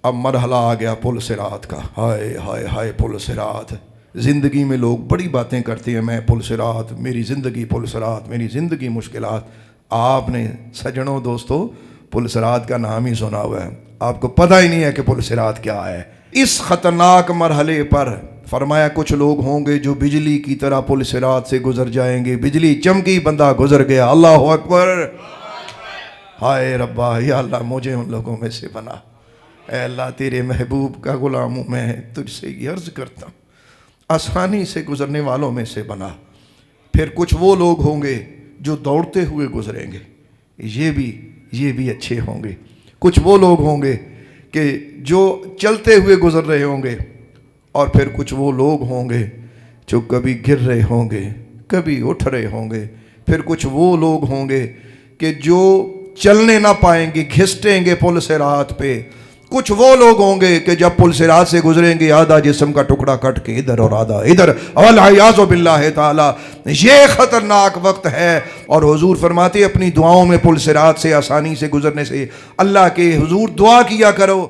اب مرحلہ آ گیا پل صراط کا. ہائے ہائے ہائے پل صراط. زندگی میں لوگ بڑی باتیں کرتے ہیں، میں پل صراط، میری زندگی پل صراط، میری زندگی مشکلات. آپ نے سجنوں دوستو پل صراط کا نام ہی سنا ہوا ہے، آپ کو پتہ ہی نہیں ہے کہ پل صراط کیا ہے. اس خطرناک مرحلے پر فرمایا کچھ لوگ ہوں گے جو بجلی کی طرح پل صراط سے گزر جائیں گے. بجلی چمکی، بندہ گزر گیا. اللہ اکبر. ہائے ربا، یا اللہ مجھے ان لوگوں میں سے بنا. اے اللہ تیرے محبوب کا غلام ہوں میں، تجھ سے یہ عرض کرتا ہوں آسانی سے گزرنے والوں میں سے بنا. پھر کچھ وہ لوگ ہوں گے جو دوڑتے ہوئے گزریں گے، یہ بھی اچھے ہوں گے. کچھ وہ لوگ ہوں گے کہ جو چلتے ہوئے گزر رہے ہوں گے، اور پھر کچھ وہ لوگ ہوں گے جو کبھی گر رہے ہوں گے، کبھی اٹھ رہے ہوں گے. پھر کچھ وہ لوگ ہوں گے کہ جو چلنے نہ پائیں گے، گھسٹیں گے پل صراط پہ. کچھ وہ لوگ ہوں گے کہ جب پل صراط سے گزریں گے آدھا جسم کا ٹکڑا کٹ کے ادھر اور آدھا ادھر. والعیاذ باللہ تعالی. یہ خطرناک وقت ہے، اور حضور فرماتے اپنی دعاؤں میں پل صراط سے آسانی سے گزرنے سے اللہ کے حضور دعا کیا کرو